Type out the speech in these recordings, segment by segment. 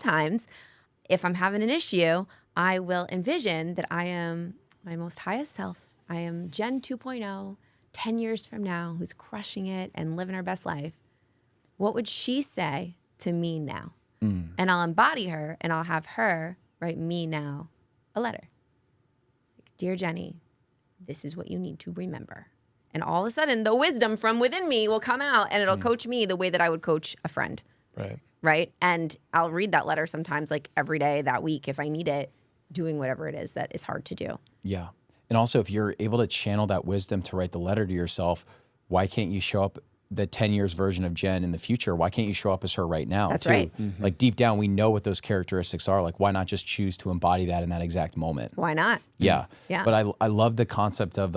sometimes if I'm having an issue, I will envision that I am my most highest self. I am Jenn 2.0, 10 years from now, who's crushing it and living her best life. What would she say to me now? And I'll embody her, and I'll have her write me now a letter. Like, Dear Jenny, this is what you need to remember. And all of a sudden, the wisdom from within me will come out, and it'll coach me the way that I would coach a friend. Right? And I'll read that letter sometimes, like every day that week if I need it, doing whatever it is that is hard to do. Yeah. And also, if you're able to channel that wisdom to write the letter to yourself, why can't you show up the 10 years version of Jenn in the future? Why can't you show up as her right now? That's too? right. Like deep down, we know what those characteristics are. Like, why not just choose to embody that in that exact moment? Why not? Yeah. Yeah. But I love the concept of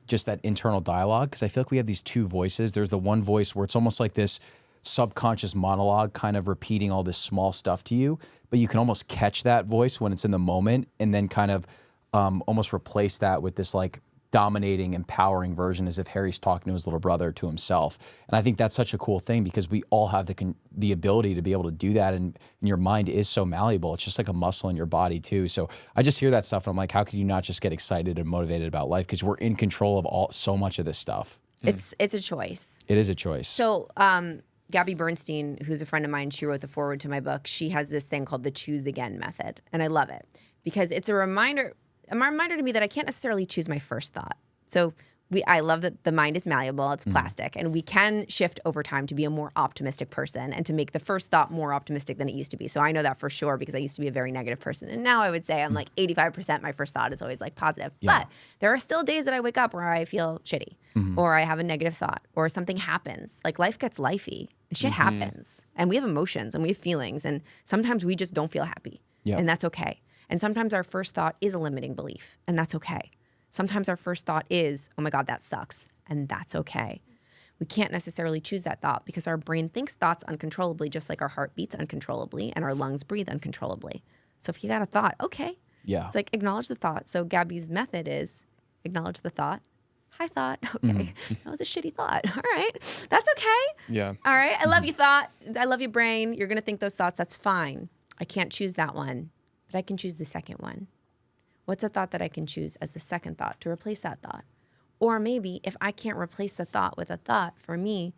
just that internal dialogue, because I feel like we have these two voices. There's the one voice where it's almost like this subconscious monologue kind of repeating all this small stuff to you, but you can almost catch that voice when it's in the moment and then kind of almost replace that with this like dominating, empowering version as if Harry's talking to his little brother, to himself. And I think that's such a cool thing because we all have the ability to be able to do that, and your mind is so malleable. It's just like a muscle in your body too. So I just hear that stuff and I'm like, how could you not just get excited and motivated about life? Because we're in control of so much of this stuff. It's a choice. It is a choice. So Gabby Bernstein, who's a friend of mine, she wrote the foreword to my book. She has this thing called the choose again method. And I love it because it's a reminder to me that I can't necessarily choose my first thought. So I love that the mind is malleable, it's plastic, and we can shift over time to be a more optimistic person and to make the first thought more optimistic than it used to be. So I know that for sure because I used to be a very negative person. And now I would say I'm like 85% my first thought is always like positive. Yeah. But there are still days that I wake up where I feel shitty or I have a negative thought or something happens. Like life gets lifey and shit happens. And we have emotions and we have feelings and sometimes we just don't feel happy. Yeah. And that's okay. And sometimes our first thought is a limiting belief and that's okay. Sometimes our first thought is, oh my God, that sucks. And that's okay. We can't necessarily choose that thought because our brain thinks thoughts uncontrollably, just like our heart beats uncontrollably and our lungs breathe uncontrollably. So if you got a thought, okay. Yeah. It's like acknowledge the thought. So Gabby's method is acknowledge the thought. Hi, thought. Okay. That was a shitty thought. All right. That's okay. Yeah. All right. I love you, thought. I love you, brain. You're going to think those thoughts. That's fine. I can't choose that one, but I can choose the second one. What's a thought that I can choose as the second thought to replace that thought? Or maybe if I can't replace the thought with a thought, for me,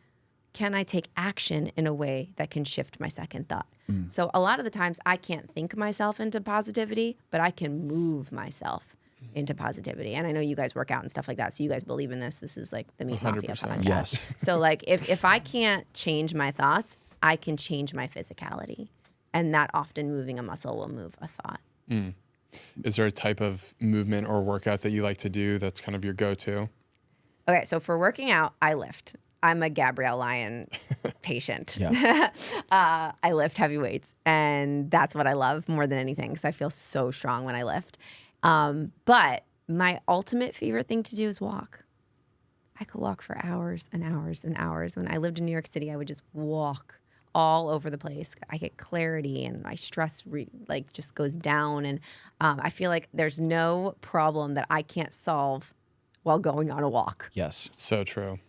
can I take action in a way that can shift my second thought? So a lot of the times I can't think myself into positivity, but I can move myself into positivity. And I know you guys work out and stuff like that, so you guys believe in this. This is like the Meat Mafia podcast. Yes. So like if I can't change my thoughts, I can change my physicality. And that often moving a muscle will move a thought. Is there a type of movement or workout that you like to do that's kind of your go-to? Okay, so for working out, I lift. I'm a Gabrielle Lyon patient. I lift heavy weights, and that's what I love more than anything because I feel so strong when I lift. But my ultimate favorite thing to do is walk. I could walk for hours and hours and hours. When I lived in New York City, I would just walk all over the place. I get clarity and my stress just goes down. And I feel like there's no problem that I can't solve while going on a walk. Yes. So true.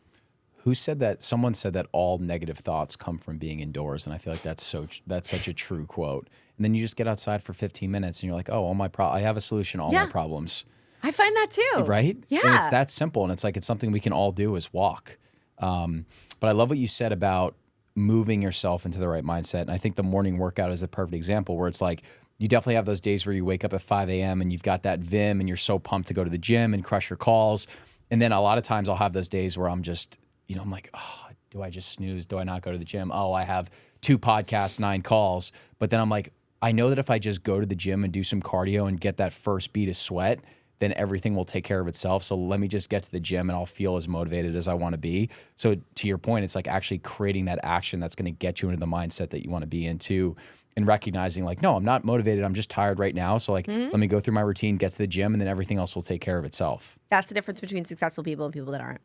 Who said that? Someone said that all negative thoughts come from being indoors. And I feel like that's such a true quote. And then you just get outside for 15 minutes and you're like, oh, I have a solution to all my problems. I find that too. Right? Yeah. And it's that simple. And it's like, it's something we can all do is walk. But I love what you said about moving yourself into the right mindset. And I think the morning workout is a perfect example where it's like, you definitely have those days where you wake up at 5 a.m. and you've got that vim and you're so pumped to go to the gym and crush your calls. And then a lot of times I'll have those days where I'm just, I'm like, oh, do I just snooze? Do I not go to the gym? Oh, I have 2 podcasts, 9 calls. But then I'm like, I know that if I just go to the gym and do some cardio and get that first bead of sweat, then everything will take care of itself. So let me just get to the gym and I'll feel as motivated as I want to be. So to your point, it's like actually creating that action that's going to get you into the mindset that you want to be into and recognizing like, no, I'm not motivated. I'm just tired right now. So like, let me go through my routine, get to the gym, and then everything else will take care of itself. That's the difference between successful people and people that aren't.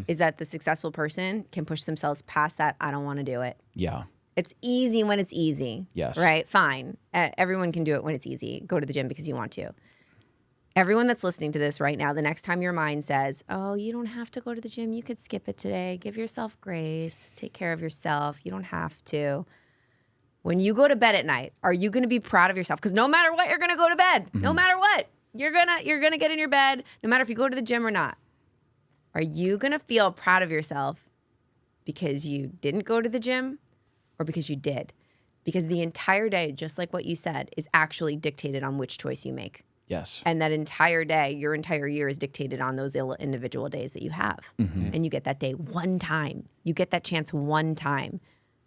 Is that the successful person can push themselves past that, I don't want to do it. Yeah. It's easy when it's easy. Yes. Right? Fine. Everyone can do it when it's easy. Go to the gym because you want to. Everyone that's listening to this right now, the next time your mind says, oh, you don't have to go to the gym. You could skip it today. Give yourself grace. Take care of yourself. You don't have to. When you go to bed at night, are you going to be proud of yourself? Because no matter what, you're going to go to bed. No matter what, you're gonna get in your bed. No matter if you go to the gym or not. Are you going to feel proud of yourself because you didn't go to the gym or because you did? Because the entire day, just like what you said, is actually dictated on which choice you make. Yes. And that entire day, your entire year is dictated on those individual days that you have. And you get that day one time. You get that chance one time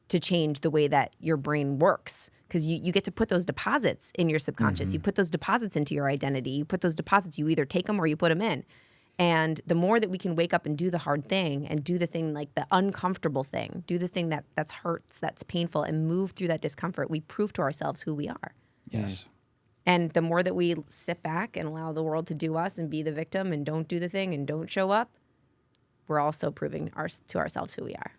to change the way that your brain works. Because you get to put those deposits in your subconscious. You put those deposits into your identity. You put those deposits, you either take them or you put them in. And the more that we can wake up and do the hard thing and do the thing, like the uncomfortable thing, do the thing that's hurts, that's painful, and move through that discomfort, we prove to ourselves who we are. Yes. And the more that we sit back and allow the world to do us and be the victim and don't do the thing and don't show up, we're also proving to ourselves who we are.